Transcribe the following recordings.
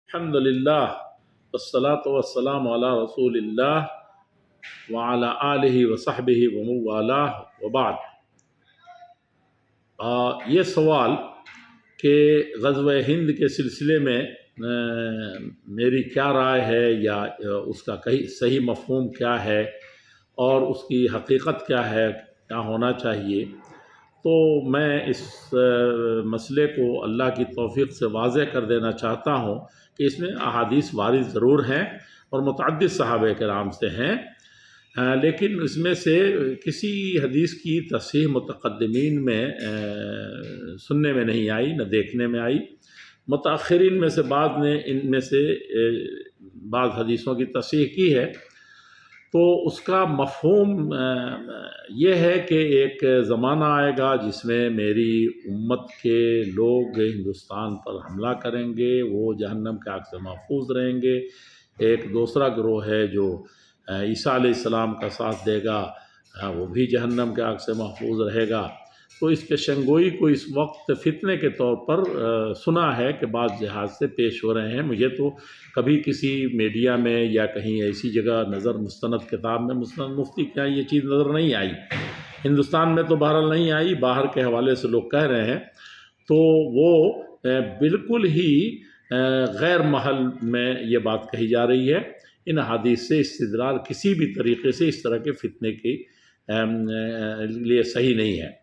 الحمد للہ والصلاة والسلام علی رسول اللہ وعلی آلہ وصحبہ ومن والہ وبعد۔ یہ سوال کہ غزوہ ہند کے سلسلے میں میری کیا رائے ہے یا اس کا صحیح مفہوم کیا ہے اور اس کی حقیقت کیا ہے، کیا ہونا چاہیے، تو میں اس مسئلے کو اللہ کی توفیق سے واضح کر دینا چاہتا ہوں کہ اس میں احادیث وارد ضرور ہیں اور متعدد صحابہ کرام سے ہیں، لیکن اس میں سے کسی حدیث کی تصحیح متقدمین میں سننے میں نہیں آئی، نہ دیکھنے میں آئی۔ متاخرین میں سے بعض نے ان میں سے بعض حدیثوں کی تصحیح کی ہے، تو اس کا مفہوم یہ ہے کہ ایک زمانہ آئے گا جس میں میری امت کے لوگ ہندوستان پر حملہ کریں گے، وہ جہنم کے آگ سے محفوظ رہیں گے۔ ایک دوسرا گروہ ہے جو عیسیٰ علیہ السلام کا ساتھ دے گا، وہ بھی جہنم کے آگ سے محفوظ رہے گا۔ تو اس پیشن گوئی کو اس وقت فتنے کے طور پر سنا ہے کہ بعض جہاز سے پیش ہو رہے ہیں۔ مجھے تو کبھی کسی میڈیا میں یا کہیں ایسی جگہ نظر مستند کتاب میں مستند مفتی کیا یہ چیز نظر نہیں آئی، ہندوستان میں تو بہرحال نہیں آئی، باہر کے حوالے سے لوگ کہہ رہے ہیں، تو وہ بالکل ہی غیر محل میں یہ بات کہی جا رہی ہے۔ ان حدیث سے استدلال کسی بھی طریقے سے اس طرح کے فتنے کے لیے صحیح نہیں ہے۔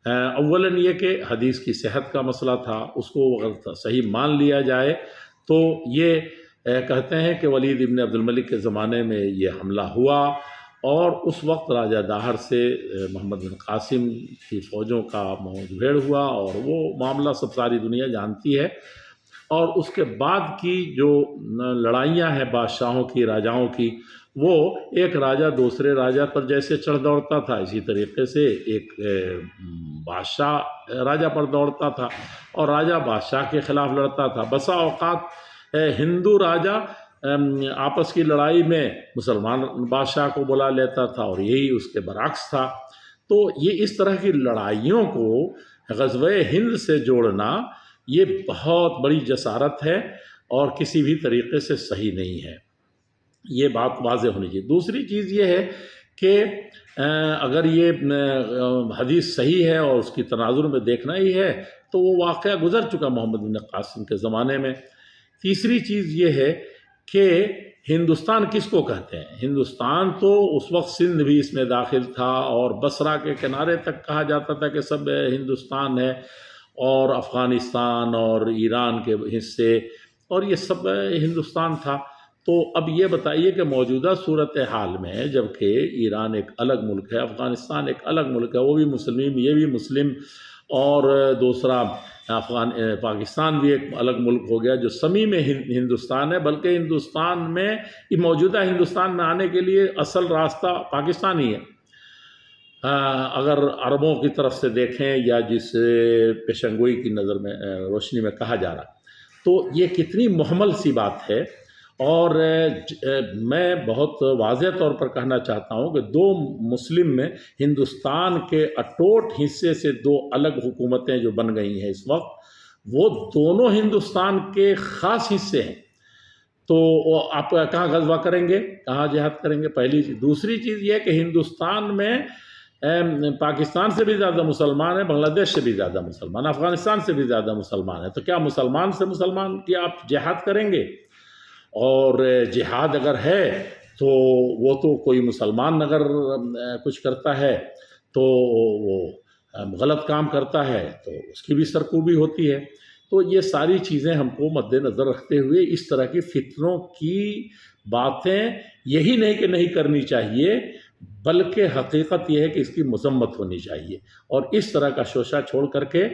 اولاً یہ کہ حدیث کی صحت کا مسئلہ تھا، اس کو اگر صحیح مان لیا جائے تو یہ کہتے ہیں کہ ولید ابن عبد الملک کے زمانے میں یہ حملہ ہوا اور اس وقت راجہ داہر سے محمد بن قاسم کی فوجوں کا موج بھیڑ ہوا اور وہ معاملہ سب ساری دنیا جانتی ہے۔ اور اس کے بعد کی جو لڑائیاں ہیں بادشاہوں کی، راجاؤں کی، وہ ایک راجہ دوسرے راجہ پر جیسے چڑھ دوڑتا تھا، اسی طریقے سے ایک بادشاہ راجہ پر دوڑتا تھا اور راجہ بادشاہ کے خلاف لڑتا تھا۔ بسا اوقات ہندو راجہ آپس کی لڑائی میں مسلمان بادشاہ کو بلا لیتا تھا اور یہی اس کے برعکس تھا۔ تو یہ اس طرح کی لڑائیوں کو غزوہ ہند سے جوڑنا یہ بہت بڑی جسارت ہے اور کسی بھی طریقے سے صحیح نہیں ہے، یہ بات واضح ہونی چاہیے۔ دوسری چیز یہ ہے کہ اگر یہ حدیث صحیح ہے اور اس کی تناظر میں دیکھنا ہی ہے تو وہ واقعہ گزر چکا محمد بن قاسم کے زمانے میں۔ تیسری چیز یہ ہے کہ ہندوستان کس کو کہتے ہیں؟ ہندوستان تو اس وقت سندھ بھی اس میں داخل تھا اور بصرہ کے کنارے تک کہا جاتا تھا کہ سب ہندوستان ہے، اور افغانستان اور ایران کے حصے اور یہ سب ہندوستان تھا۔ تو اب یہ بتائیے کہ موجودہ صورتحال میں جبکہ ایران ایک الگ ملک ہے، افغانستان ایک الگ ملک ہے، وہ بھی مسلم، یہ بھی مسلم، اور دوسرا پاکستان بھی ایک الگ ملک ہو گیا جو صمیم ہندوستان ہے، بلکہ ہندوستان میں موجودہ ہندوستان میں آنے کے لیے اصل راستہ پاکستان ہی ہے اگر عربوں کی طرف سے دیکھیں یا جس پیشن گوئی کی نظر میں روشنی میں کہا جا رہا، تو یہ کتنی محمل سی بات ہے۔ اور میں بہت واضح طور پر کہنا چاہتا ہوں کہ دو مسلم میں ہندوستان کے اٹوٹ حصے سے دو الگ حکومتیں جو بن گئی ہیں اس وقت، وہ دونوں ہندوستان کے خاص حصے ہیں۔ تو آپ کہاں غزوہ کریں گے، کہاں جہاد کریں گے، پہلی چیز۔ دوسری چیز یہ کہ ہندوستان میں پاکستان سے بھی زیادہ مسلمان ہیں، بنگلہ دیش سے بھی زیادہ مسلمان، افغانستان سے بھی زیادہ مسلمان ہیں، تو کیا مسلمان سے مسلمان کی آپ جہاد کریں گے؟ اور جہاد اگر ہے تو وہ تو کوئی مسلمان اگر کچھ کرتا ہے تو وہ غلط کام کرتا ہے تو اس کی بھی سرکوبی ہوتی ہے۔ تو یہ ساری چیزیں ہم کو مد نظر رکھتے ہوئے اس طرح کی فتنوں کی باتیں یہی نہیں کہ نہیں کرنی چاہیے، بلکہ حقیقت یہ ہے کہ اس کی مذمت ہونی چاہیے، اور اس طرح کا شوشہ چھوڑ کر کے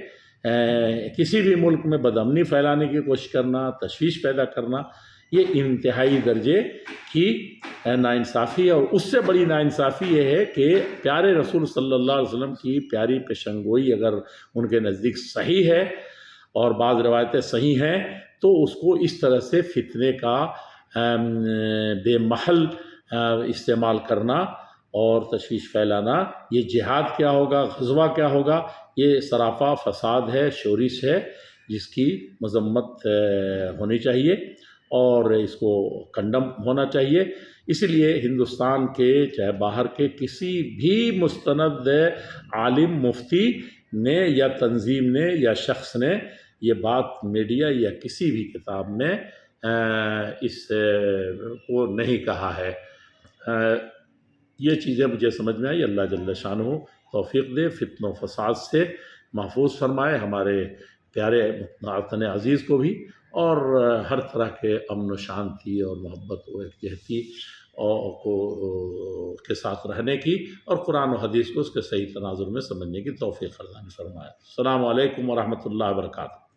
کسی بھی ملک میں بدامنی پھیلانے کی کوشش کرنا، تشویش پیدا کرنا، یہ انتہائی درجے کی ناانصافی ہے۔ اور اس سے بڑی ناانصافی یہ ہے کہ پیارے رسول صلی اللہ علیہ وسلم کی پیاری پیشن گوئی اگر ان کے نزدیک صحیح ہے اور بعض روایتیں صحیح ہیں تو اس کو اس طرح سے فتنے کا بے محل استعمال کرنا اور تشویش پھیلانا، یہ جہاد کیا ہوگا، غزوہ کیا ہوگا، یہ سراپا فساد ہے، شورش ہے، جس کی مذمت ہونی چاہیے۔ اور اس کو کنڈم ہونا چاہیے. اس لیے ہندوستان کے چاہے باہر کے کسی بھی مستند عالم مفتی نے یا تنظیم نے یا شخص نے یہ بات میڈیا یا کسی بھی کتاب میں اس کو نہیں کہا ہے. یہ چیزیں مجھے سمجھ میں آئی. اللہ جل شانہ توفیق دے، فتن و فساد سے محفوظ فرمائے ہمارے پیارے وطن عزیز کو بھی، اور ہر طرح کے امن و شانتی اور محبت و یکجہتی کے ساتھ رہنے کی، اور قرآن و حدیث کو اس کے صحیح تناظر میں سمجھنے کی توفیق عطا فرمائے. السلام علیکم ورحمۃ اللہ وبرکاتہ.